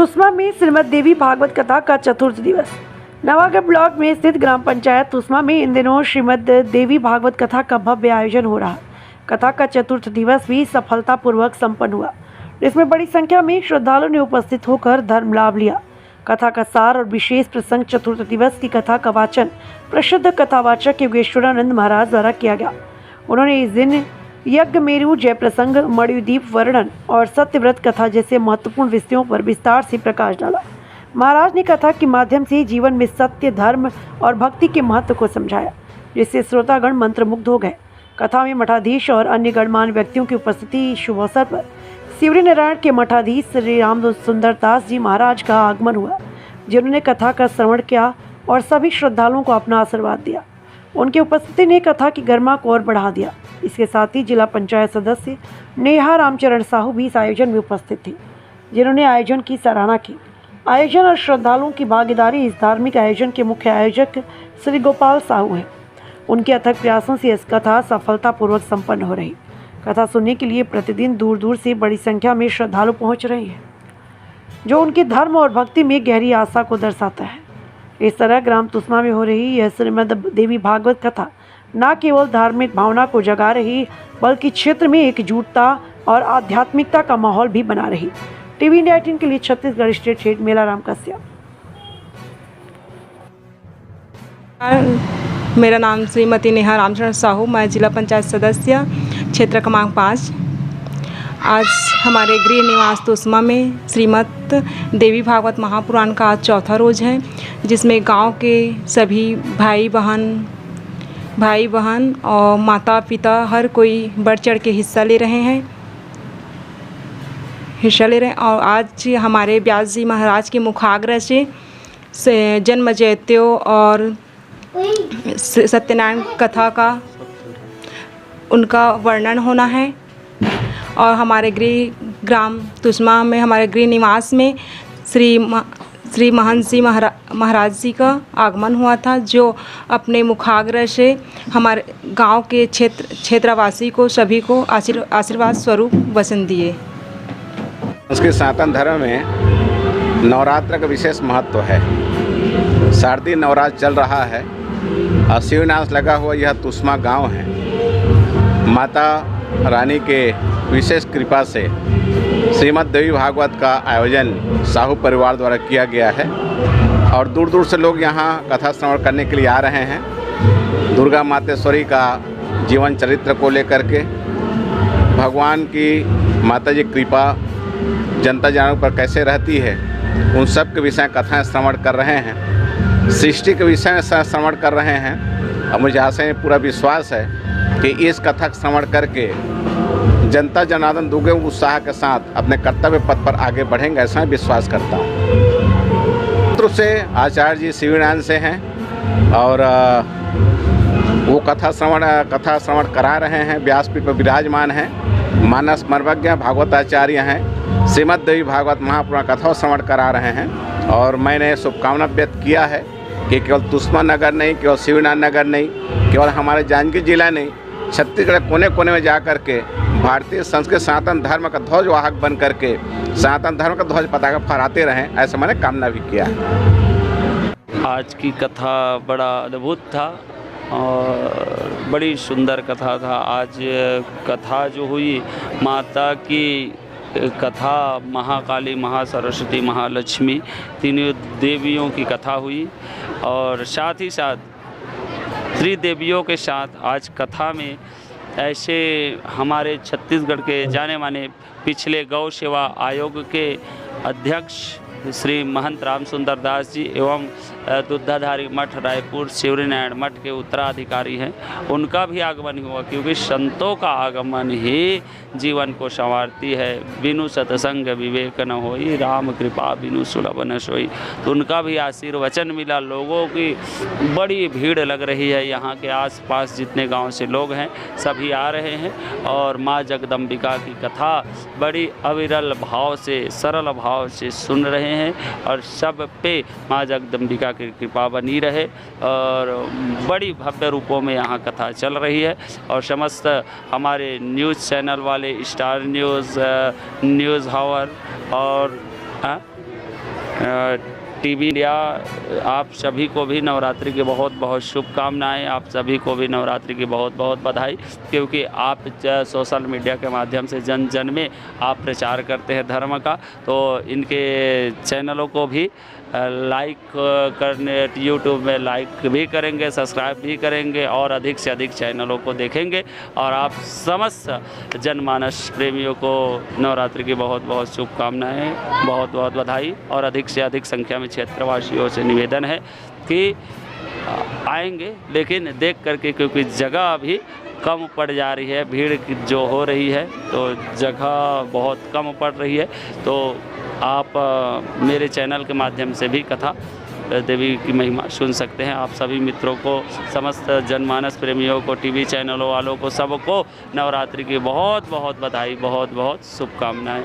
तुस्मा में श्रीमद देवी भागवत कथा का चतुर्थ दिवस। नवागढ़ ब्लॉक में स्थित ग्राम पंचायत तुस्मा में इन दिनों श्रीमद देवी भागवत कथा का भव्य आयोजन हो रहा है। कथा का चतुर्थ दिवस भी सफलतापूर्वक संपन्न हुआ, जिसमें बड़ी संख्या में श्रद्धालुओं ने उपस्थित होकर धर्म लाभ लिया। कथा का सार और विशेष प्रसंग चतुर्थ दिवस की कथा का वाचन प्रसिद्ध कथावाचक योगेश्वरानंद महाराज द्वारा किया गया। उन्होंने इस दिन यज्ञ मेरु जय प्रसंग मणिद्वीप वर्णन और सत्यव्रत कथा जैसे महत्वपूर्ण विषयों पर विस्तार से प्रकाश डाला। महाराज ने कथा के माध्यम से जीवन में सत्य, धर्म और भक्ति के महत्व को समझाया, जिससे श्रोतागण मंत्रमुग्ध हो गए। कथा में मठाधीश और अन्य गणमान्य व्यक्तियों की उपस्थिति शुभ अवसर पर शिवरी नारायण के मठाधीश श्री राम सुंदर दास जी महाराज का आगमन हुआ, जिन्होंने कथा का श्रवण किया और सभी श्रद्धालुओं को अपना आशीर्वाद दिया। उनकी उपस्थिति ने कथा की गरिमा को और बढ़ा दिया। इसके साथ ही जिला पंचायत सदस्य नेहा रामचरण साहू भी इस आयोजन में उपस्थित थी, जिन्होंने आयोजन की सराहना की। आयोजन और श्रद्धालुओं की भागीदारी इस धार्मिक आयोजन के मुख्य आयोजक श्री गोपाल साहू हैं। उनके अथक प्रयासों से इस कथा सफलतापूर्वक संपन्न हो रही। कथा सुनने के लिए प्रतिदिन दूर दूर से बड़ी संख्या में श्रद्धालु पहुंच रहे हैं, जो उनके धर्म और भक्ति में गहरी आस्था को दर्शाता है। इस तरह ग्राम तुस्मा में हो रही यह श्रीमद देवी भागवत कथा न केवल धार्मिक भावना को जगा रही, बल्कि क्षेत्र में एकजुटता और आध्यात्मिकता का माहौल भी बना रही। टीवी इंडिया 18 के लिए छत्तीसगढ़ स्टेट हेड मेलाराम कश्यप। मेरा नाम श्रीमती नेहा रामचरण साहू, मैं जिला पंचायत सदस्य क्षेत्र क्रमांक 5। आज हमारे गृह निवास तुस्मा में श्रीमद देवी भागवत महापुराण का आज चौथा रोज़ है, जिसमें गांव के सभी भाई बहन और माता पिता हर कोई बढ़ चढ़ के हिस्सा ले रहे हैं और आज हमारे व्यास जी महाराज के मुखाग्र से जन्म जयंतियों और सत्यनारायण कथा का उनका वर्णन होना है। और हमारे ग्राम तुस्मा में हमारे गृह निवास में श्री महंत जी महाराज जी का आगमन हुआ था, जो अपने मुखाग्र से हमारे गांव के क्षेत्रवासी को सभी को आशीर्वाद स्वरूप वचन दिए। उसके सनातन धर्म में नवरात्र का विशेष महत्व है। शारदीय नवरात्र चल रहा है और शिवनाश लगा हुआ यह तुस्मा गांव है। माता रानी के विशेष कृपा से श्रीमद देवी भागवत का आयोजन साहू परिवार द्वारा किया गया है और दूर दूर से लोग यहाँ कथा श्रवण करने के लिए आ रहे हैं। दुर्गा मातेश्वरी का जीवन चरित्र को लेकर के भगवान की माता जी कृपा जनता जनार्दन पर कैसे रहती है, उन सब के विषय कथाएं श्रवण कर रहे हैं। सृष्टि के विषय में श्रवण कर रहे हैं और मुझे आशा है, पूरा विश्वास है कि इस कथा श्रवण करके जनता जनार्दन दुगे उत्साह के साथ अपने कर्तव्य पथ पर आगे बढ़ेंगे, ऐसा विश्वास करता हूँ। तो से आचार्य जी शिवनारायण से हैं और वो कथा श्रवण करा रहे हैं। व्यासपीठ पर विराजमान हैं, मानस मर्मज्ञ भागवताचार्य हैं, श्रीमद देवी भागवत महापुराण कथा श्रवण करा रहे हैं। और मैंने शुभकामना व्यक्त किया है कि केवल तुस्मा नगर नहीं, केवल शिवनारायण नगर नहीं, केवल हमारे जांजगीर जिला नहीं, छत्तीसगढ़ कोने कोने में जा कर के भारतीय संस्कृत सनातन धर्म का ध्वज वाहक बन करके सनातन धर्म का ध्वज पताका फहराते रहें, ऐसा मैंने कामना भी किया है। आज की कथा बड़ा अद्भुत था और बड़ी सुंदर कथा था। आज कथा जो हुई, माता की कथा, महाकाली, महासरस्वती, महालक्ष्मी तीनों देवियों की कथा हुई और साथ ही साथ त्रिदेवियों के साथ आज कथा में ऐसे हमारे छत्तीसगढ़ के जाने माने पिछले गौ सेवा आयोग के अध्यक्ष श्री महंत राम सुंदर दास जी एवं दुधाधारी मठ रायपुर शिवरी नारायण मठ के उत्तराधिकारी हैं, उनका भी आगमन हुआ, क्योंकि संतों का आगमन ही जीवन को संवारती है। बिनु सत्संग विवेक न होई, राम कृपा बिनु सुलभ न सोई। तो उनका भी आशीर्वचन मिला। लोगों की बड़ी भीड़ लग रही है, यहाँ के आसपास जितने गांव से लोग हैं सभी आ रहे हैं और माँ जगदम्बिका की कथा बड़ी अविरल भाव से, सरल भाव से सुन रहे हैं और सब पे माँ जगदम्बिका की कृपा बनी रहे। और बड़ी भव्य रूपों में यहाँ कथा चल रही है और समस्त हमारे न्यूज़ चैनल वाले, स्टार न्यूज़, न्यूज़ हावर और टीवी इंडिया आप सभी को भी नवरात्रि की बहुत बहुत शुभकामनाएं। आप सभी को भी नवरात्रि की बहुत बहुत बधाई, क्योंकि आप सोशल मीडिया के माध्यम से जन जन में आप प्रचार करते हैं धर्म का। तो इनके चैनलों को भी लाइक करने, यूट्यूब में लाइक भी करेंगे, सब्सक्राइब भी करेंगे और अधिक से अधिक चैनलों को देखेंगे। और आप समस्त जनमानस प्रेमियों को नवरात्रि की बहुत बहुत शुभकामनाएं, बहुत बहुत बधाई। और अधिक से अधिक संख्या में क्षेत्रवासियों से निवेदन है कि आएंगे, लेकिन देख करके, क्योंकि जगह अभी कम पड़ जा रही है, भीड़ जो हो रही है तो जगह बहुत कम पड़ रही है। तो आप मेरे चैनल के माध्यम से भी कथा देवी की महिमा सुन सकते हैं। आप सभी मित्रों को, समस्त जनमानस प्रेमियों को, टीवी चैनलों वालों को, सबको नवरात्रि की बहुत बहुत बधाई, बहुत बहुत शुभकामनाएं।